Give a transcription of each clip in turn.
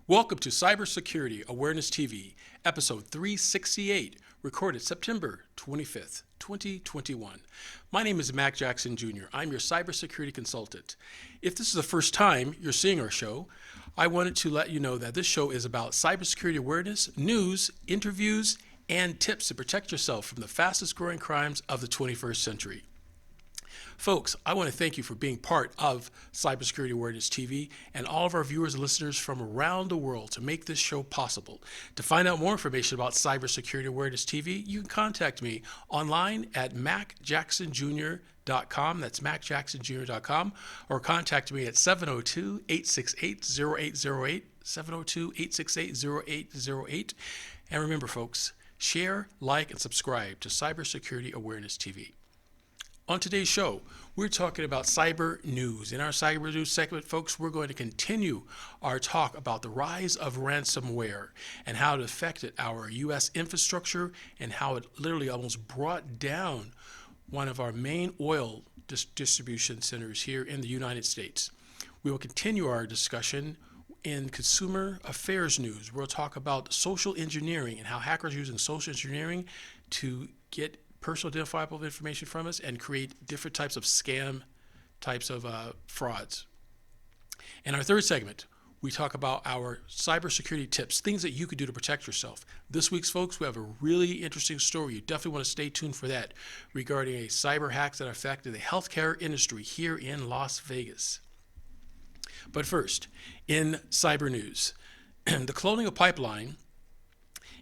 Welcome to Cybersecurity Awareness TV, episode 368, recorded September 25th, 2021. My name is Mack Jackson Jr. I'm your cybersecurity consultant. If this is the first time you're seeing our show, I wanted to let you know that this show is about cybersecurity awareness, news, interviews, and tips to protect yourself from the fastest growing crimes of the 21st century. Folks, I want to thank you for being part of Cybersecurity Awareness TV and all of our viewers and listeners from around the world to make this show possible. To find out more information about Cybersecurity Awareness TV, you can contact me online at mackjacksonjr.com. That's mackjacksonjr.com, or contact me at 702-868-0808, 702-868-0808. And remember, folks, share, like, and subscribe to Cybersecurity Awareness TV. On today's show, we're talking about cyber news. In our cyber news segment, folks, we're going to continue our talk about the rise of ransomware and how it affected our U.S. infrastructure and how it literally almost brought down one of our main oil distribution centers here in the United States. We will continue our discussion in consumer affairs news. We'll talk about social engineering and how hackers are using social engineering to get personal identifiable information from us and create different types of scam types of frauds. In our third segment, we talk about our cybersecurity tips, things that you could do to protect yourself. This week's, folks, we have a really interesting story. You definitely want to stay tuned for that regarding a cyber hack that affected the healthcare industry here in Las Vegas. But first, in cyber news, the Colonial Pipeline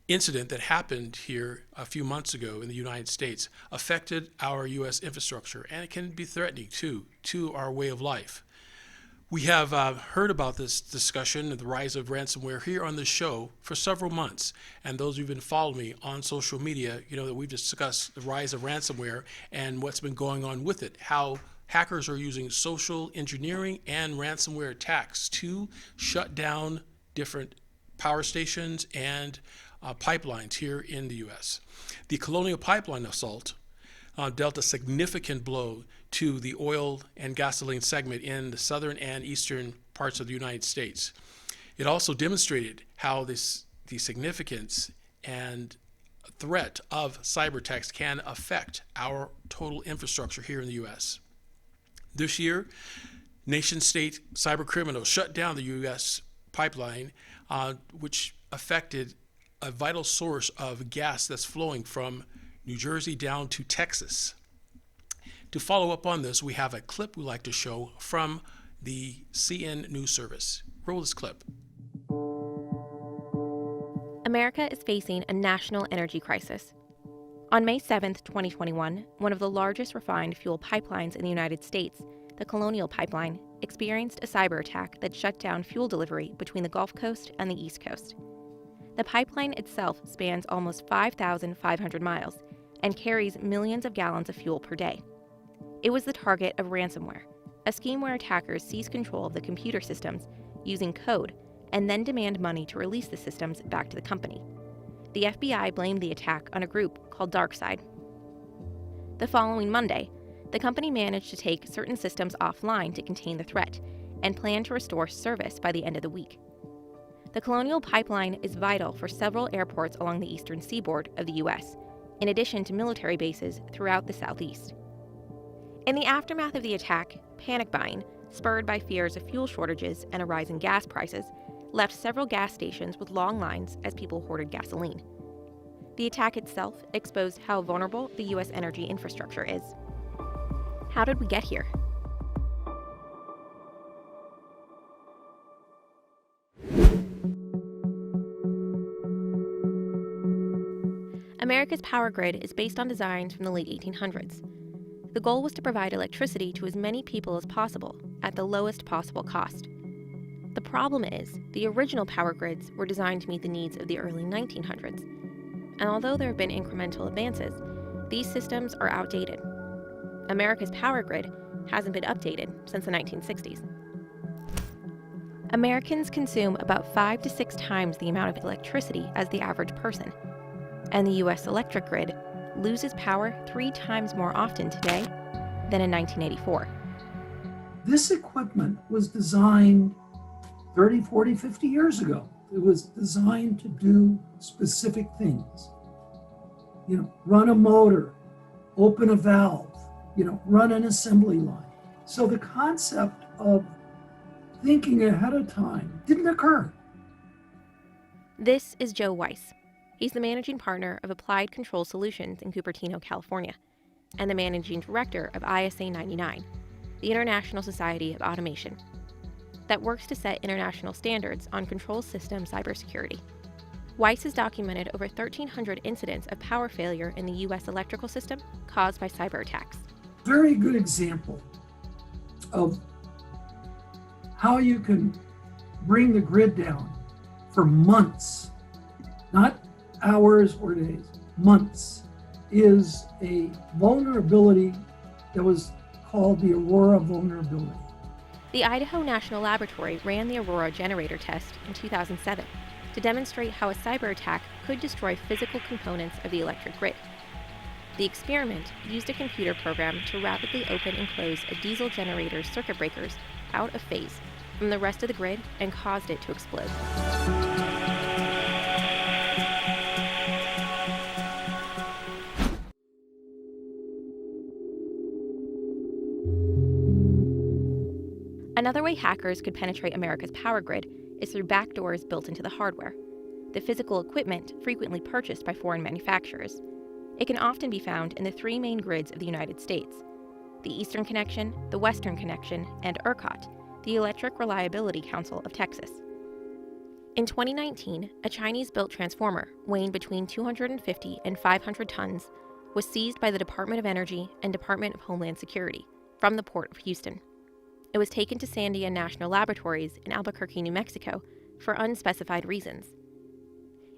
incident that happened here a few months ago in the United States affected our U.S. infrastructure, and it can be threatening to our way of life. We have heard about this discussion of the rise of ransomware here on the show for several months, and those who've been following me on social media, you know that we've discussed the rise of ransomware and what's been going on with it, how hackers are using social engineering and ransomware attacks to shut down different power stations and pipelines here in the U.S. The Colonial Pipeline assault dealt a significant blow to the oil and gasoline segment in the southern and eastern parts of the United States. It also demonstrated how the significance and threat of cyber attacks can affect our total infrastructure here in the U.S. This year, nation-state cyber criminals shut down the U.S. pipeline, which affected a vital source of gas that's flowing from New Jersey down to Texas. To follow up on this, we have a clip we like to show from the CN News Service. Roll this clip. America is facing a national energy crisis. On May 7, 2021, one of the largest refined fuel pipelines in the United States, the Colonial Pipeline, experienced a cyber attack that shut down fuel delivery between the Gulf Coast and the East Coast. The pipeline itself spans almost 5,500 miles and carries millions of gallons of fuel per day. It was the target of ransomware, a scheme where attackers seize control of the computer systems using code and then demand money to release the systems back to the company. The FBI blamed the attack on a group called DarkSide. The following Monday, the company managed to take certain systems offline to contain the threat and planned to restore service by the end of the week. The Colonial Pipeline is vital for several airports along the eastern seaboard of the U.S., in addition to military bases throughout the southeast. In the aftermath of the attack, panic buying, spurred by fears of fuel shortages and a rise in gas prices, left several gas stations with long lines as people hoarded gasoline. The attack itself exposed how vulnerable the U.S. energy infrastructure is. How did we get here? America's power grid is based on designs from the late 1800s. The goal was to provide electricity to as many people as possible at the lowest possible cost. The problem is, the original power grids were designed to meet the needs of the early 1900s, and although there have been incremental advances, these systems are outdated. America's power grid hasn't been updated since the 1960s. Americans consume about 5 to 6 times the amount of electricity as the average person, and the U.S. electric grid loses power 3 times more often today than in 1984. This equipment was designed 30, 40, 50 years ago. It was designed to do specific things. Run a motor, open a valve, run an assembly line. So the concept of thinking ahead of time didn't occur. This is Joe Weiss. He's the managing partner of Applied Control Solutions in Cupertino, California, and the managing director of ISA 99, the International Society of Automation, that works to set international standards on control system cybersecurity. Weiss has documented over 1,300 incidents of power failure in the U.S. electrical system caused by cyber attacks. Very good example of how you can bring the grid down for months, not hours or days, months, is a vulnerability that was called the Aurora vulnerability. The Idaho National Laboratory ran the Aurora generator test in 2007 to demonstrate how a cyber attack could destroy physical components of the electric grid. The experiment used a computer program to rapidly open and close a diesel generator's circuit breakers out of phase from the rest of the grid and caused it to explode. Another way hackers could penetrate America's power grid is through backdoors built into the hardware, the physical equipment frequently purchased by foreign manufacturers. It can often be found in the 3 main grids of the United States: the Eastern Connection, the Western Connection, and ERCOT, the Electric Reliability Council of Texas. In 2019, a Chinese-built transformer weighing between 250 and 500 tons was seized by the Department of Energy and Department of Homeland Security from the Port of Houston. It was taken to Sandia National Laboratories in Albuquerque, New Mexico, for unspecified reasons.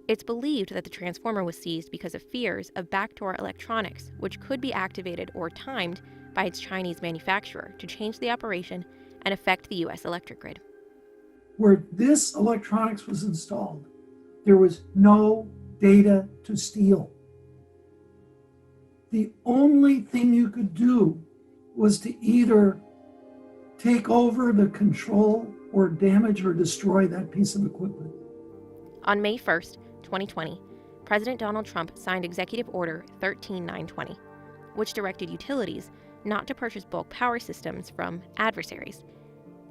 It's believed that the transformer was seized because of fears of backdoor electronics, which could be activated or timed by its Chinese manufacturer to change the operation and affect the U.S. electric grid. Where this electronics was installed, there was no data to steal. The only thing you could do was to either take over the control or damage or destroy that piece of equipment. On May 1st, 2020, President Donald Trump signed Executive Order 13920, which directed utilities not to purchase bulk power systems from adversaries.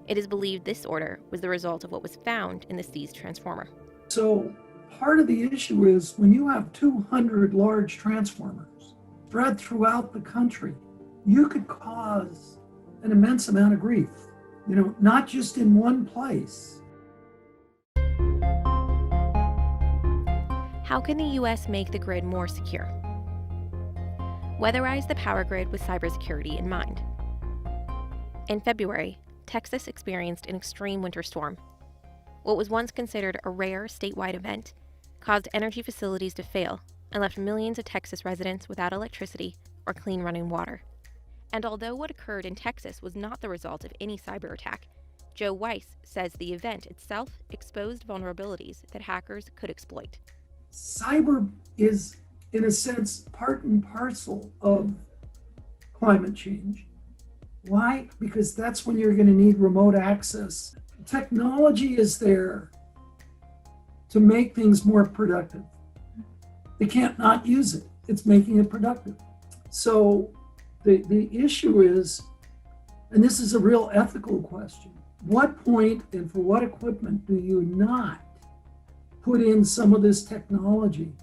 It is believed this order was the result of what was found in the seized transformer. So part of the issue is when you have 200 large transformers spread throughout the country, you could cause an immense amount of grief, not just in one place. How can the U.S. make the grid more secure? Weatherize the power grid with cybersecurity in mind. In February, Texas experienced an extreme winter storm. What was once considered a rare statewide event caused energy facilities to fail and left millions of Texas residents without electricity or clean running water. And although what occurred in Texas was not the result of any cyber attack, Joe Weiss says the event itself exposed vulnerabilities that hackers could exploit. Cyber is, in a sense, part and parcel of climate change. Why? Because that's when you're going to need remote access. Technology is there to make things more productive. They can't not use it. It's making it productive. So the issue is, and this is a real ethical question, what point and for what equipment do you not put in some of this technology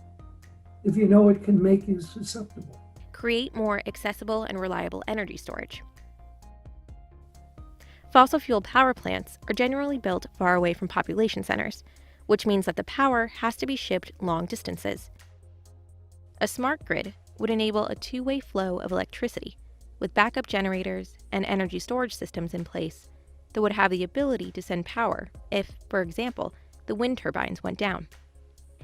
if you know it can make you susceptible? Create more accessible and reliable energy storage. Fossil fuel power plants are generally built far away from population centers, which means that the power has to be shipped long distances. A smart grid would enable a two-way flow of electricity with backup generators and energy storage systems in place that would have the ability to send power if, for example, the wind turbines went down.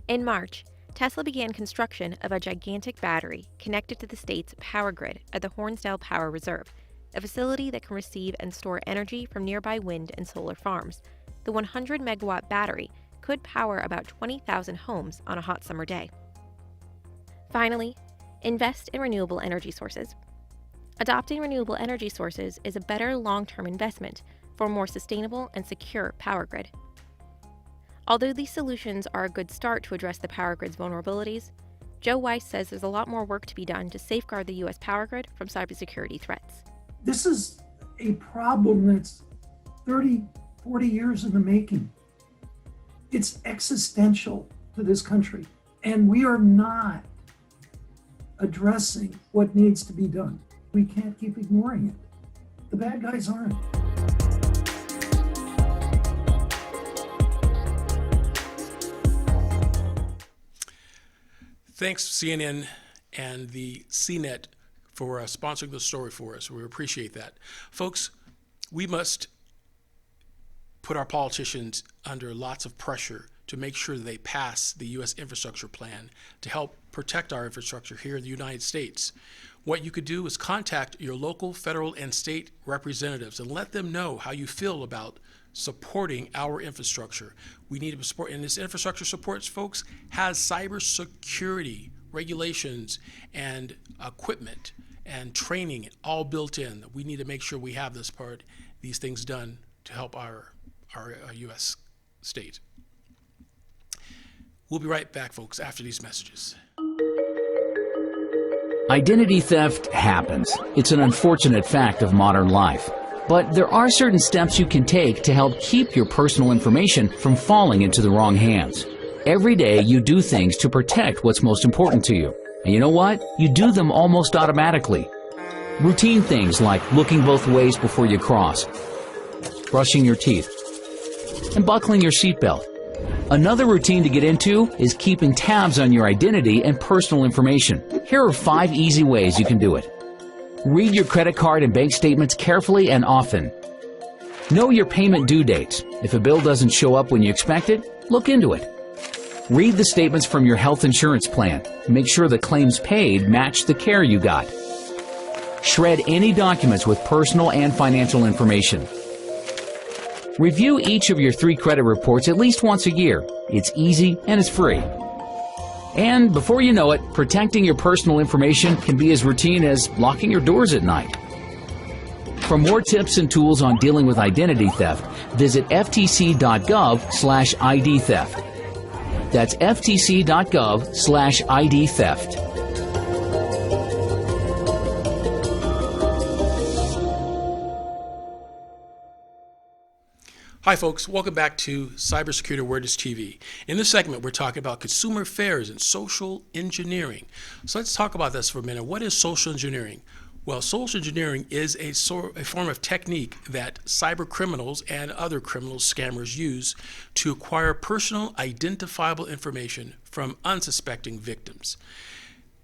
In March, Tesla began construction of a gigantic battery connected to the state's power grid at the Hornsdale Power Reserve, a facility that can receive and store energy from nearby wind and solar farms. The 100-megawatt battery could power about 20,000 homes on a hot summer day. Finally, Invest in renewable energy sources. Adopting renewable energy sources is a better long-term investment for a more sustainable and secure power grid. Although these solutions are a good start to address the power grid's vulnerabilities, Joe Weiss says there's a lot more work to be done to safeguard the U.S. power grid from cybersecurity threats. This is a problem that's 30, 40 years in the making. It's existential to this country, and we are not addressing what needs to be done. We can't keep ignoring it. The bad guys aren't. Thanks, CNN and the CNET, for sponsoring the story for us. We appreciate that. Folks, we must put our politicians under lots of pressure to make sure that they pass the U.S. infrastructure plan to help protect our infrastructure here in the United States. What you could do is contact your local, federal, and state representatives and let them know how you feel about supporting our infrastructure. We need to support, and this infrastructure supports, folks, has cybersecurity regulations and equipment and training all built in. We need to make sure we have these things done to help our U.S. state. We'll be right back, folks, after these messages. Identity theft happens. It's an unfortunate fact of modern life. But there are certain steps you can take to help keep your personal information from falling into the wrong hands. Every day you do things to protect what's most important to you. And you know what? You do them almost automatically. Routine things like looking both ways before you cross, brushing your teeth, and buckling your seatbelt. Another routine to get into is keeping tabs on your identity and personal information. Here are 5 easy ways you can do it. Read your credit card and bank statements carefully and often. Know your payment due dates. If a bill doesn't show up when you expect it, look into it. Read the statements from your health insurance plan. Make sure the claims paid match the care you got. Shred any documents with personal and financial information. Review each of your 3 credit reports at least once a year. It's easy and it's free. And before you know it, protecting your personal information can be as routine as locking your doors at night. For more tips and tools on dealing with identity theft, visit ftc.gov/ID theft. That's ftc.gov/ID theft. Hi folks, welcome back to Cybersecurity Awareness TV. In this segment, we're talking about consumer affairs and social engineering. So let's talk about this for a minute. What is social engineering? Well, social engineering is a form of technique that cyber criminals and other criminals, scammers, use to acquire personal identifiable information from unsuspecting victims.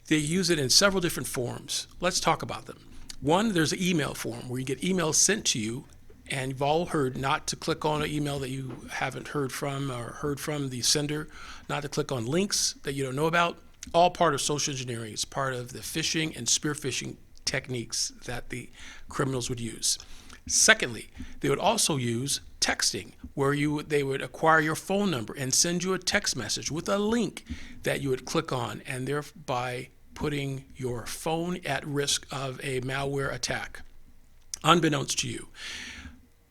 They use it in several different forms. Let's talk about them. One, there's an email form where you get emails sent to you, and you've all heard not to click on an email that you haven't heard from or heard from the sender, not to click on links that you don't know about. All part of social engineering. It's part of the phishing and spear phishing techniques that the criminals would use. Secondly, they would also use texting, where they would acquire your phone number and send you a text message with a link that you would click on, and thereby putting your phone at risk of a malware attack, unbeknownst to you.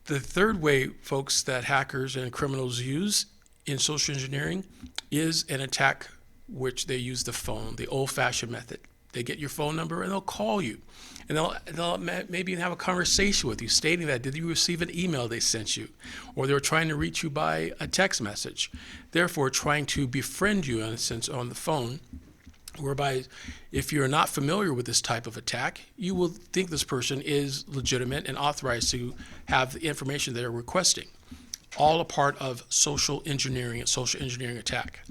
The third way, folks, that hackers and criminals use in social engineering is an attack which they use the phone, the old-fashioned method. They get your phone number and they'll call you, and they'll maybe have a conversation with you stating that, did you receive an email they sent you? Or they were trying to reach you by a text message, therefore trying to befriend you in a sense on the phone, whereby if you're not familiar with this type of attack, you will think this person is legitimate and authorized to have the information they're requesting. All a part of social engineering and social engineering attack.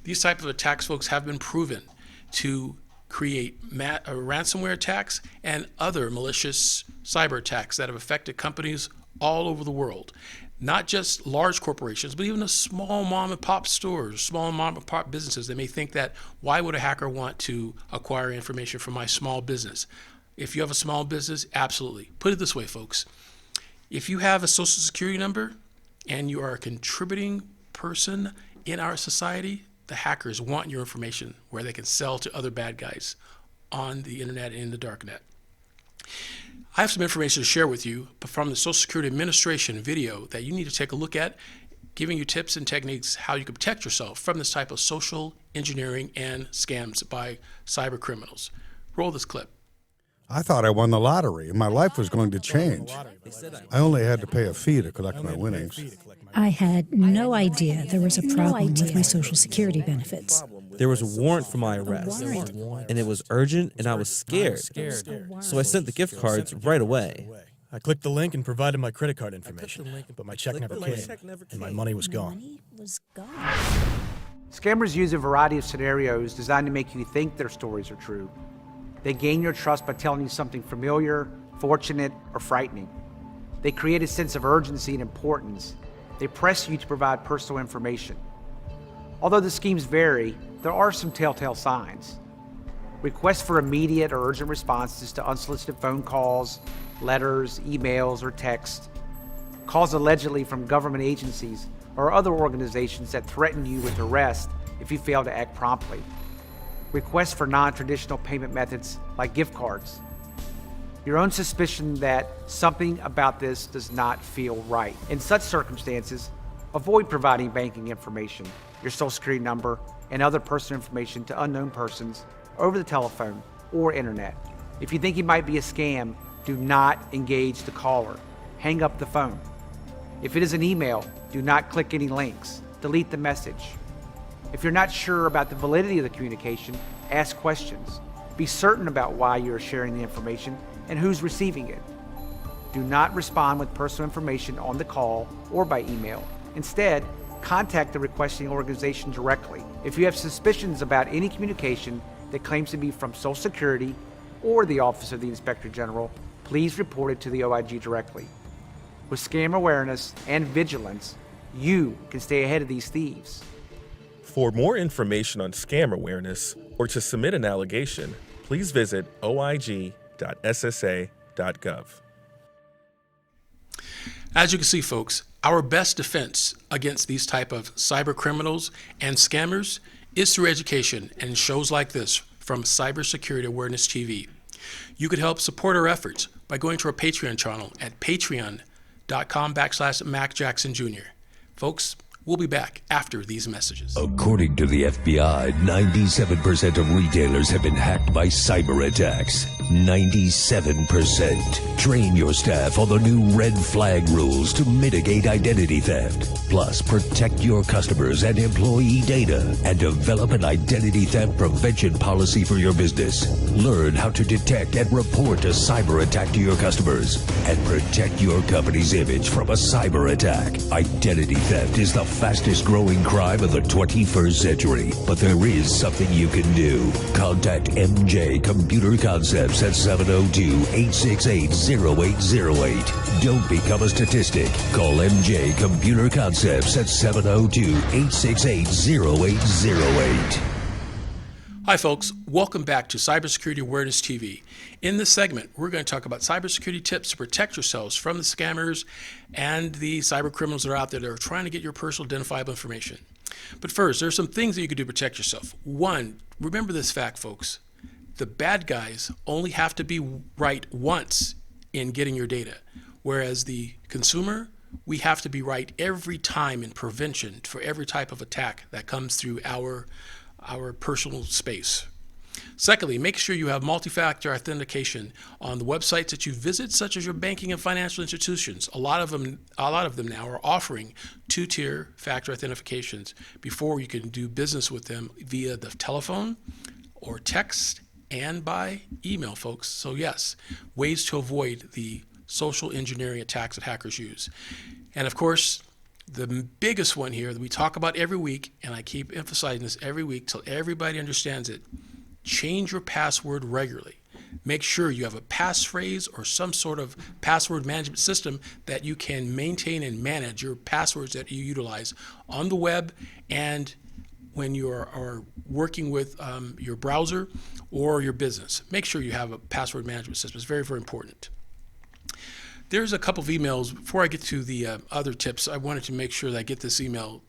These type of attacks, folks, have been proven to create ransomware attacks and other malicious cyber attacks that have affected companies all over the world. Not just large corporations, but even the small mom and pop stores, small mom and pop businesses. They may think that, why would a hacker want to acquire information from my small business? If you have a small business, absolutely. Put it this way, folks. If you have a social security number and you are a contributing person in our society, the hackers want your information where they can sell to other bad guys on the internet and in the darknet. I have some information to share with you from the Social Security Administration video that you need to take a look at, giving you tips and techniques how you can protect yourself from this type of social engineering and scams by cyber criminals. Roll this clip. I thought I won the lottery and my life was going to change. I only had to pay a fee to collect my winnings. I had no idea there was a problem with my Social Security benefits. There was a warrant for my arrest, and it was urgent, and I was scared. So I sent the gift cards right away. I clicked the link and provided my credit card information, but my check never came, and my money was gone. Scammers use a variety of scenarios designed to make you think their stories are true. They gain your trust by telling you something familiar, fortunate, or frightening. They create a sense of urgency and importance. They press you to provide personal information. Although the schemes vary, there are some telltale signs. Requests for immediate or urgent responses to unsolicited phone calls, letters, emails, or texts. Calls allegedly from government agencies or other organizations that threaten you with arrest if you fail to act promptly. Requests for non-traditional payment methods like gift cards. Your own suspicion that something about this does not feel right. In such circumstances, avoid providing banking information, your Social Security number, and other personal information to unknown persons over the telephone or internet. If you think it might be a scam, do not engage the caller. Hang up the phone. If it is an email, do not click any links. Delete the message. If you're not sure about the validity of the communication, ask questions. Be certain about why you are sharing the information and who's receiving it. Do not respond with personal information on the call or by email. Instead, contact the requesting organization directly. If you have suspicions about any communication that claims to be from Social Security or the Office of the Inspector General, please report it to the OIG directly. With scam awareness and vigilance, you can stay ahead of these thieves. For more information on scam awareness or to submit an allegation, please visit oig.ssa.gov. As you can see, folks, our best defense against these type of cyber criminals and scammers is through education and shows like this from Cybersecurity Awareness TV. You could help support our efforts by going to our Patreon channel at patreon.com/Mack Jackson Jr. Folks, we'll be back after these messages. According to the FBI, 97% of retailers have been hacked by cyber attacks. 97%. Train your staff on the new red flag rules to mitigate identity theft. Plus, protect your customers and employee data and develop an identity theft prevention policy for your business. Learn how to detect and report a cyber attack to your customers and protect your company's image from a cyber attack. Identity theft is the fastest growing crime of the 21st century, but there is something you can do. Contact MJ Computer Concepts at 702-868-0808. Don't become a statistic. Call MJ Computer Concepts at 702-868-0808. Hi folks, welcome back to Cybersecurity Awareness TV. In this segment, we're going to talk about cybersecurity tips to protect yourselves from the scammers and the cyber criminals that are out there that are trying to get your personal identifiable information. But first, there's some things that you can do to protect yourself. One, remember this fact, folks. The bad guys only have to be right once in getting your data, whereas the consumer, we have to be right every time in prevention for every type of attack that comes through our personal space. Secondly, make sure you have multi-factor authentication on the websites that you visit, such as your banking and financial institutions. A lot of them now are offering two-tier factor authentications before you can do business with them via the telephone or text and by email, folks. So yes, ways to avoid the social engineering attacks that hackers use. And of course, the biggest one here that we talk about every week, and I keep emphasizing this every week till everybody understands it, change your password regularly. Make sure you have a passphrase or some sort of password management system that you can maintain and manage your passwords that you utilize on the web and when you are working with your browser or your business. Make sure you have a password management system. It's very, very important. There's a couple of emails. Before I get to the other tips, I wanted to make sure that I get this email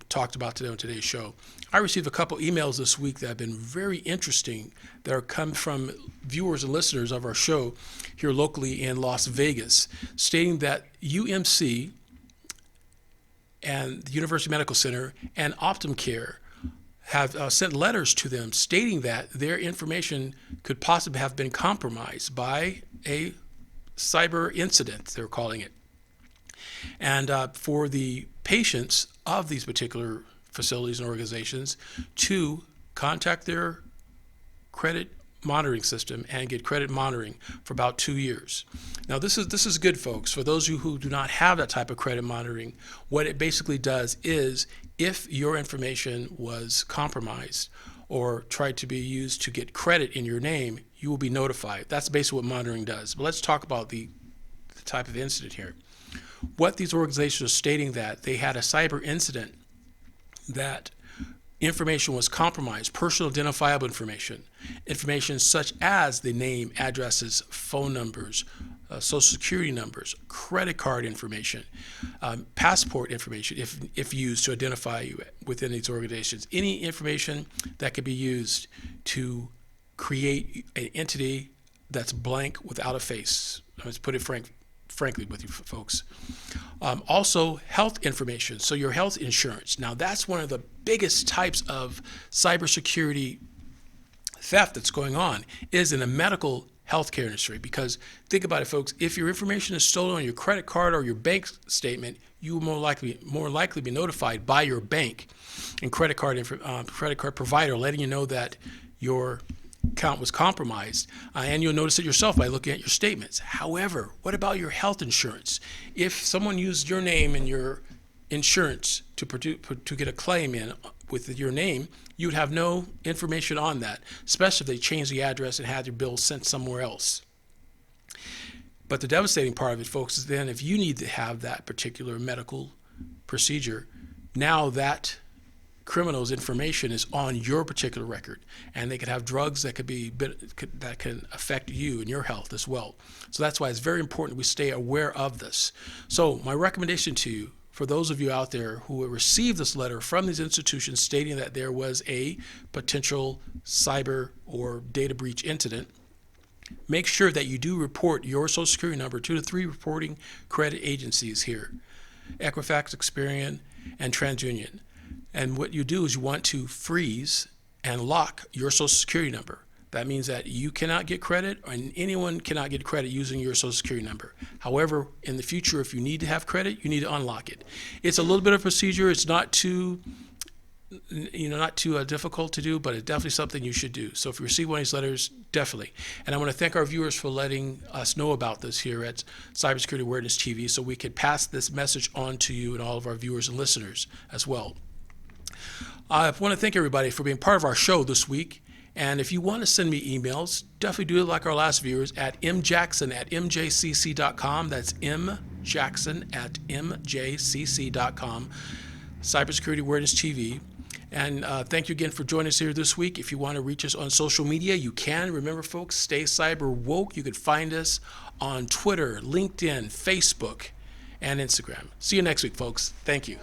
talked about today on today's show. I received a couple emails this week that have been very interesting that are come from viewers and listeners of our show here locally in Las Vegas, stating that UMC and the University Medical Center and Optum Care have sent letters to them stating that their information could possibly have been compromised by a cyber incident, they're calling it. And for the patients of these particular facilities and organizations to contact their credit monitoring system and get credit monitoring for about 2 years. Now this is good, folks. For those of you who do not have that type of credit monitoring, what it basically does is if your information was compromised or tried to be used to get credit in your name, you will be notified. That's basically what monitoring does. But let's talk about the type of incident here. What these organizations are stating that they had a cyber incident that information was compromised, personal identifiable information such as the name, addresses, phone numbers, social security numbers, credit card information, passport information, if used to identify you within these organizations. Any information that could be used to create an entity that's blank without a face. Let's put it frankly with you folks. Also, health information, so your health insurance. Now, that's one of the biggest types of cybersecurity theft that's going on is in the medical healthcare industry. Because think about it, folks, if your information is stolen on your credit card or your bank statement, you will more likely be notified by your bank and credit card provider, letting you know that your account was compromised, and you'll notice it yourself by looking at your statements. However, what about your health insurance? If someone used your name and your insurance to get a claim in with your name, you would have no information on that, especially if they changed the address and had your bill sent somewhere else. But the devastating part of it, folks, is then if you need to have that particular medical procedure, now that criminal's information is on your particular record, and they could have drugs that that can affect you and your health as well. So that's why it's very important we stay aware of this. So my recommendation to you, for those of you out there who received this letter from these institutions stating that there was a potential cyber or data breach incident, make sure that you do report your Social Security number to the 3 reporting credit agencies here: Equifax, Experian, and TransUnion. And what you do is you want to freeze and lock your Social Security number. That means that you cannot get credit, and anyone cannot get credit using your Social Security number. However, in the future, if you need to have credit, you need to unlock it. It's a little bit of a procedure. It's not too difficult to do, but it's definitely something you should do. So if you receive one of these letters, definitely. And I want to thank our viewers for letting us know about this here at Cybersecurity Awareness TV, so we could pass this message on to you and all of our viewers and listeners as well. I want to thank everybody for being part of our show this week. And if you want to send me emails, definitely do it like our last viewers at mjackson@mjcc.com. That's mjackson@mjcc.com. Cybersecurity Awareness TV. And thank you again for joining us here this week. If you want to reach us on social media, you can. Remember, folks, stay cyber woke. You can find us on Twitter, LinkedIn, Facebook, and Instagram. See you next week, folks. Thank you.